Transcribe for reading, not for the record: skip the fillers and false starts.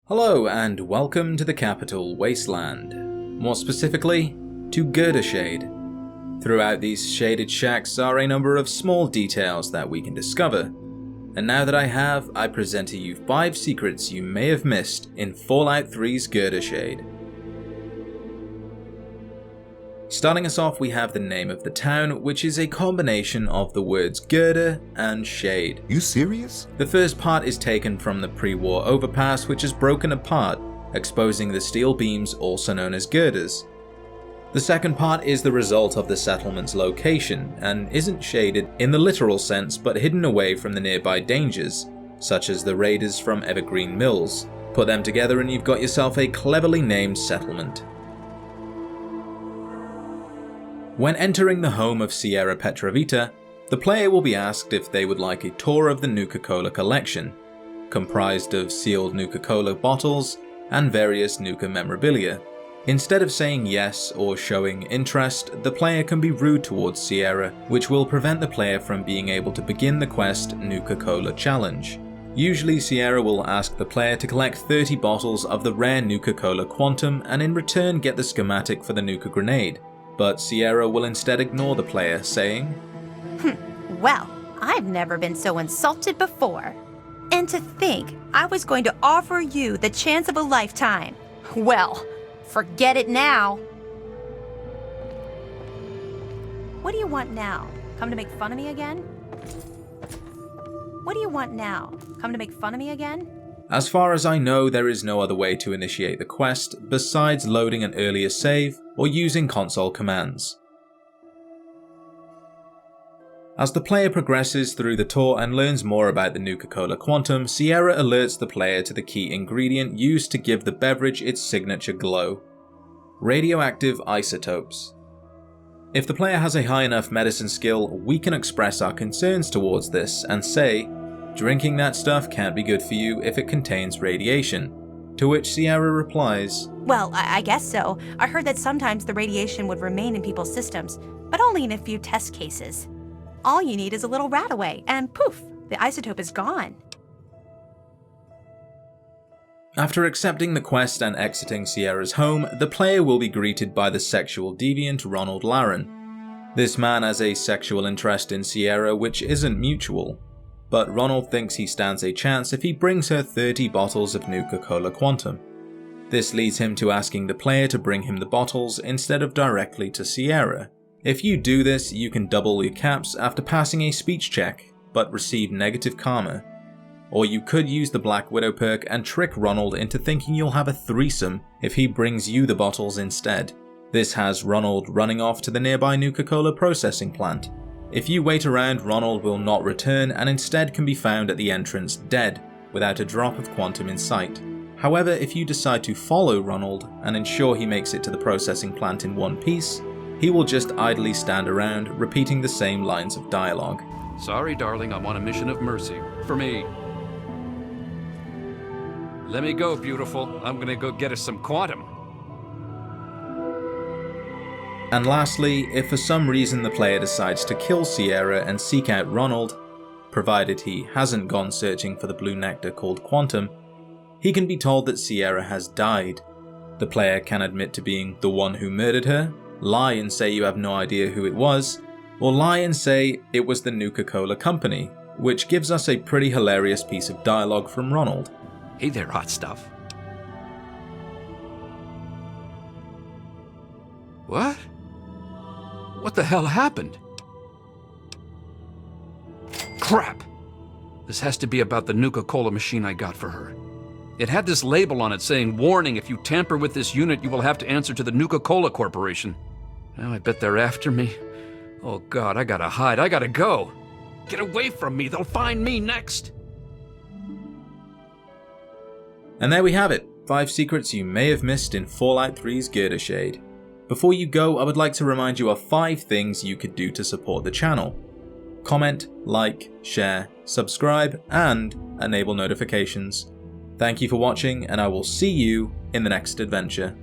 Hello and welcome to the Capital Wasteland, more specifically, to Girdershade. Throughout these shaded shacks are a number of small details that we can discover, and now that I present to you 5 secrets you may have missed in Fallout 3's Girdershade. Starting us off, we have the name of the town, which is a combination of the words girder and shade. You serious? The first part is taken from the pre-war overpass, which is broken apart, exposing the steel beams also known as girders. The second part is the result of the settlement's location, and isn't shaded in the literal sense but hidden away from the nearby dangers, such as the raiders from Evergreen Mills. Put them together and you've got yourself a cleverly named settlement. When entering the home of Ciara Petrovita, the player will be asked if they would like a tour of the Nuka Cola collection, comprised of sealed Nuka Cola bottles and various Nuka memorabilia. Instead of saying yes or showing interest, the player can be rude towards Ciara, which will prevent the player from being able to begin the quest Nuka Cola Challenge. Usually Ciara will ask the player to collect 30 bottles of the rare Nuka Cola Quantum and in return get the schematic for the Nuka Grenade. But Ciara will instead ignore the player, saying, Well, I've never been so insulted before. And to think I was going to offer you the chance of a lifetime. Well, forget it now. What do you want now? Come to make fun of me again? What do you want now? Come to make fun of me again? As far as I know, there is no other way to initiate the quest besides loading an earlier save or using console commands. As the player progresses through the tour and learns more about the Nuka Cola Quantum, Ciara alerts the player to the key ingredient used to give the beverage its signature glow: radioactive isotopes. If the player has a high enough medicine skill, we can express our concerns towards this and say, drinking that stuff can't be good for you if it contains radiation. To which Ciara replies, Well, I guess so. I heard that sometimes the radiation would remain in people's systems, but only in a few test cases. All you need is a little rat away, and poof, the isotope is gone. After accepting the quest and exiting Ciara's home, the player will be greeted by the sexual deviant Ronald Laren. This man has a sexual interest in Ciara which isn't mutual, but Ronald thinks he stands a chance if he brings her 30 bottles of Nuka Cola Quantum. This leads him to asking the player to bring him the bottles instead of directly to Ciara. If you do this, you can double your caps after passing a speech check, but receive negative karma. Or you could use the Black Widow perk and trick Ronald into thinking you'll have a threesome if he brings you the bottles instead. This has Ronald running off to the nearby Nuka Cola processing plant. If you wait around, Ronald will not return and instead can be found at the entrance dead, without a drop of quantum in sight. However, if you decide to follow Ronald and ensure he makes it to the processing plant in one piece, he will just idly stand around, repeating the same lines of dialogue. Sorry, darling, I'm on a mission of mercy. For me. Let me go, beautiful. I'm gonna go get us some quantum. And lastly, if for some reason the player decides to kill Ciara and seek out Ronald, provided he hasn't gone searching for the blue nectar called Quantum, he can be told that Ciara has died. The player can admit to being the one who murdered her, lie and say you have no idea who it was, or lie and say it was the Nuka Cola Company, which gives us a pretty hilarious piece of dialogue from Ronald. Hey there, hot stuff. What? What the hell happened? Crap! This has to be about the Nuka Cola machine I got for her. It had this label on it saying, "Warning, if you tamper with this unit, you will have to answer to the Nuka Cola Corporation." Well, I bet they're after me. Oh God, I gotta hide, I gotta go. Get away from me, they'll find me next. And there we have it, 5 secrets you may have missed in Fallout 3's Girdershade. Before you go, I would like to remind you of 5 things you could do to support the channel. Comment, like, share, subscribe, and enable notifications. Thank you for watching, and I will see you in the next adventure.